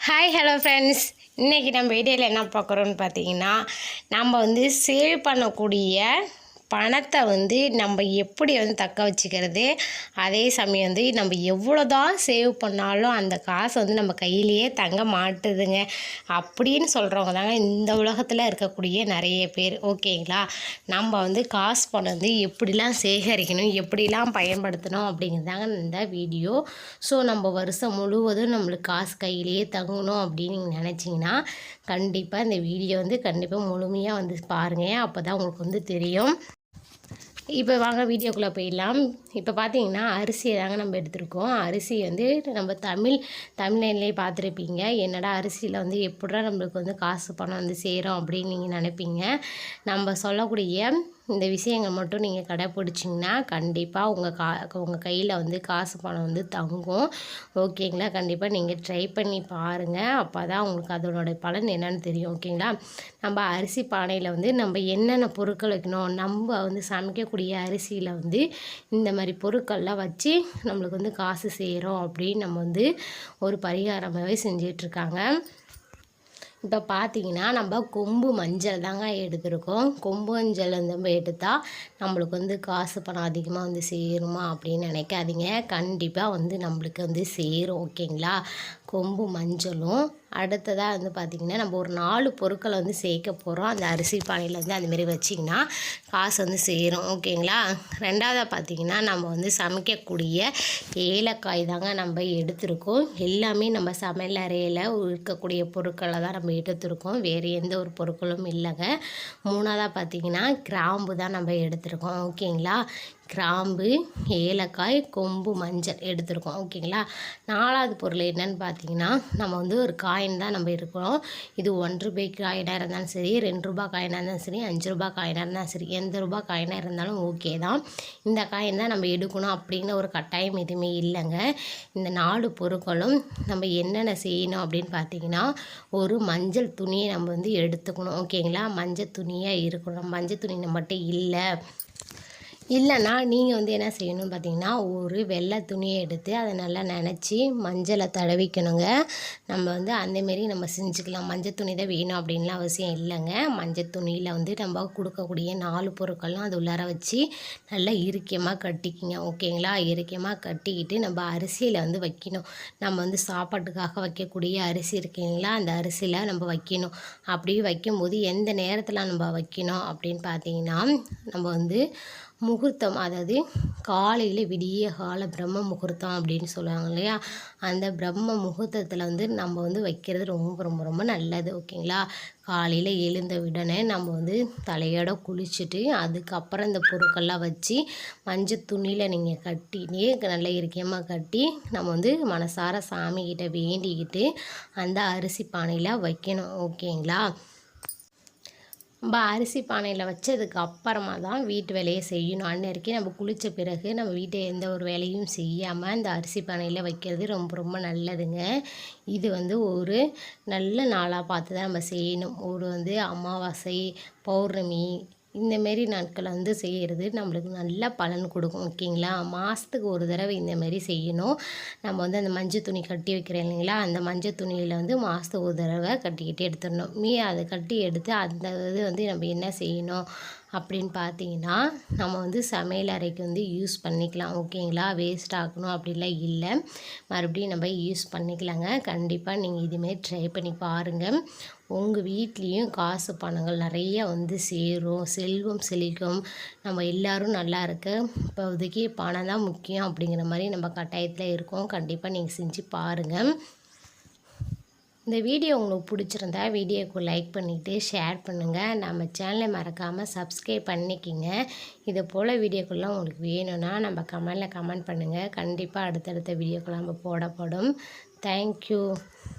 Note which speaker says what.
Speaker 1: Hi hello friends, இன்றைக்கி நம்ம வீடியோவில் என்ன பார்க்குறோன்னு பார்த்தீங்கன்னா, நம்ம சேவ் பண்ணக்கூடிய பணத்தை நம்ம எப்படி தக்க வச்சுக்கிறது, அதே சமயம் நம்ம எவ்வளோ தான் சேவ் பண்ணாலும் அந்த காசு நம்ம கையிலேயே தங்க மாட்டுதுங்க அப்படின்னு சொல்கிறவங்க தாங்க இந்த உலகத்தில் இருக்கக்கூடிய நிறைய பேர். ஓகேங்களா, நம்ம காசு பணம் எப்படிலாம் சேகரிக்கணும், எப்படிலாம் பயன்படுத்தணும் அப்படிங்கிறதாங்க இந்த வீடியோ. ஸோ நம்ம வருஷம் முழுவதும் நம்மளுக்கு காசு கையிலேயே தங்கணும் அப்படின்னு நீங்கள் நினச்சிங்கன்னா கண்டிப்பாக இந்த வீடியோ கண்டிப்பாக முழுமையாக பாருங்கள். அப்போ தான் உங்களுக்கு தெரியும். இப்போ வாங்க வீடியோக்குள்ளே போயிடலாம். இப்போ பார்த்தீங்கன்னா அரிசியை தாங்க நம்ம எடுத்திருக்கோம். அரிசி நம்ம தமிழ்லைன்லேயே பார்த்துருப்பீங்க. என்னடா அரிசியில் எப்படிடா நம்மளுக்கு காசு பணம் சேரும் அப்படின்னு நீங்கள் நினைப்பீங்க. நம்ம சொல்லக்கூடிய இந்த விஷயங்கள் மட்டும் நீங்கள் கடைப்பிடிச்சிங்கன்னா கண்டிப்பாக உங்கள் கையில் காசு பணம் தங்கும். ஓகேங்களா, கண்டிப்பாக நீங்கள் ட்ரை பண்ணி பாருங்கள். அப்போ தான் உங்களுக்கு அதனோட பலன் என்னென்னு தெரியும். ஓகேங்களா, நம்ம அரிசி பானையில் நம்ம என்னென்ன பொருட்கள் வைக்கணும், நம்ம சமைக்கக்கூடிய அரிசியில் இந்த மாதிரி பொருட்கள்லாம் வச்சு நம்மளுக்கு காசு சேரும் அப்படின்னு நம்ம ஒரு பரிகாரமாகவே செஞ்சிட்ருக்காங்க. இப்போ பார்த்தீங்கன்னா நம்ம கொம்பு மஞ்சள் தாங்க எடுத்திருக்கோம். கொம்பு மஞ்சள் நம்ம எடுத்தால் நம்மளுக்கு காசு பணம் அதிகமாக சேருமா அப்படின்னு நினைக்காதீங்க. கண்டிப்பாக நம்மளுக்கு சேரும். ஓகேங்களா, கொம்பு மஞ்சளும் அடுத்ததாக பார்த்திங்கன்னா நம்ம ஒரு 4 பொருட்களை சேர்க்க போகிறோம். அந்த அரிசி பானையில் அதுமாரி வச்சிங்கன்னா காசு சேரும். ஓகேங்களா, ரெண்டாவதாக பார்த்திங்கன்னா நம்ம சமைக்கக்கூடிய ஏலக்காய் தாங்க நம்ம எடுத்திருக்கோம். எல்லாமே நம்ம சமையல் அறையில் இருக்கக்கூடிய பொருட்களை தான் நம்ம எடுத்திருக்கோம். வேறு எந்த ஒரு பொருட்களும் இல்லைங்க. மூணாவதாக பார்த்திங்கன்னா கிராம்பு தான் நம்ம எடுத்திருக்கோம். ஓகேங்களா, கிராம்பு, ஏலக்காய், கொம்பு மஞ்சள் எடுத்திருக்கோம். ஓகேங்களா, நாலாவது பொருள் என்னென்னு பார்த்தீங்கன்னா நம்ம ஒரு காயின் தான் நம்ம இருக்கிறோம். இது 1 ரூபாய் காயினாக இருந்தாலும் சரி, 2 ரூபாய் காயினாக இருந்தாலும் சரி, 5 ரூபாய் காயினாக இருந்தாலும் சரி, எந்த ரூபாய் காயினாக இருந்தாலும் ஓகே தான். இந்த காயின் தான் நம்ம எடுக்கணும் அப்படின்னு ஒரு கட்டாயம் எதுவுமே இல்லைங்க. இந்த 4 பொருட்களும் நம்ம என்னென்ன செய்யணும் அப்படின்னு பார்த்தீங்கன்னா, ஒரு மஞ்சள் துணியை நம்ம எடுத்துக்கணும். ஓகேங்களா, மஞ்சள் துணியாக இருக்கணும். மஞ்சள் துணி மட்டும் இல்லைன்னா நீங்கள் என்ன செய்யணும்னு பார்த்தீங்கன்னா, ஒரு வெள்ளை துணியை எடுத்து அதை நல்லா நனைச்சி மஞ்சளை தடவிக்கணுங்க. நம்ம அந்தமாரி நம்ம செஞ்சுக்கலாம். மஞ்சள் துணி தான் வேணும் அப்படின்லாம் அவசியம் இல்லைங்க. மஞ்சள் துணியில் நம்ம கொடுக்கக்கூடிய 4 பொருட்கள்லாம் அது உள்ளார வச்சு நல்லா இறுக்கமாக கட்டிக்கிங்க. ஓகேங்களா, இறுக்கமாக கட்டிக்கிட்டு நம்ம அரிசியில் வைக்கணும். நம்ம சாப்பாட்டுக்காக வைக்கக்கூடிய அரிசி இருக்குங்களா, அந்த அரிசியில் நம்ம வைக்கணும். அப்படி வைக்கும்போது எந்த நேரத்தில் நம்ம வைக்கணும் அப்படின்னு பார்த்தீங்கன்னா, நம்ம முகூர்த்தம், அதாவது காலையில் விடிய கால பிரம்ம முகூர்த்தம் அப்படின்னு சொல்லுவாங்க இல்லையா, அந்த பிரம்ம முகூர்த்தத்தில் நம்ம வைக்கிறது ரொம்ப ரொம்ப ரொம்ப நல்லது. ஓகேங்களா, காலையில் எழுந்த உடனே நம்ம தலையோட குளிச்சுட்டு அதுக்கப்புறம் இந்த பொருட்கள்லாம் வச்சு மஞ்சள் துணியில் நீங்கள் கட்டினே நல்லா இறுக்கமாக கட்டி நம்ம மனசார சாமிக்கிட்ட வேண்டிக்கிட்டு அந்த அரிசி பானையில் வைக்கணும். ஓகேங்களா, நம்ம அரிசி பானையில் வச்சதுக்கு அப்புறமா தான் வீட்டு வேலையை செய்யணும். அன்னைக்கு நம்ம குளித்த பிறகு நம்ம வீட்டை எந்த ஒரு வேலையும் செய்யாமல் இந்த அரிசி பானையில் வைக்கிறது ரொம்ப ரொம்ப நல்லதுங்க. இது ஒரு நல்ல நாளாக பார்த்து தான் நம்ம செய்யணும். ஒரு அமாவாசை, பௌர்ணமி இந்தமாரி நாட்களை செய்கிறது நம்மளுக்கு நல்ல பலன் கொடுக்கும். ஓகேங்களா, மாதத்துக்கு ஒரு தடவை இந்தமாரி செய்யணும். நம்ம அந்த மஞ்சள் துணி கட்டி வைக்கிறோம் இல்லைங்களா, அந்த மஞ்சள் துணியில் மாதத்துக்கு ஒரு தடவை கட்டிக்கிட்டு எடுத்துடணும். அதை கட்டி எடுத்து அந்த இது நம்ம என்ன செய்யணும் அப்படின்னு பார்த்தீங்கன்னா, நம்ம சமையல் அறைக்கு யூஸ் பண்ணிக்கலாம். ஓகேங்களா, வேஸ்ட் ஆகணும் அப்படிலாம் இல்லை, மறுபடியும் நம்ம யூஸ் பண்ணிக்கலாங்க. கண்டிப்பாக நீங்கள் இதுமாரி ட்ரை பண்ணி பாருங்கள். உங்கள் வீட்லேயும் காசு பணங்கள் நிறைய சேரும், செல்வம் செழிக்கும். நம்ம எல்லோரும் நல்லா இருக்க இப்போதைக்கு பணம் தான் முக்கியம் அப்படிங்கிற மாதிரி நம்ம கட்டாயத்தில் இருக்கோம். கண்டிப்பாக நீங்கள் செஞ்சு பாருங்கள். இந்த வீடியோ உங்களுக்கு பிடிச்சிருந்தா வீடியோக்கு லைக் பண்ணிவிட்டு ஷேர் பண்ணுங்கள். நம்ம சேனலை மறக்காமல் சப்ஸ்கிரைப் பண்ணிக்கிங்க. இது போல் வீடியோக்கெல்லாம் உங்களுக்கு வேணும்னா நம்ம கமெண்டில் கமெண்ட் பண்ணுங்கள். கண்டிப்பாக அடுத்தடுத்த வீடியோக்கெல்லாம் நம்ம போடப்படும். தேங்க்யூ.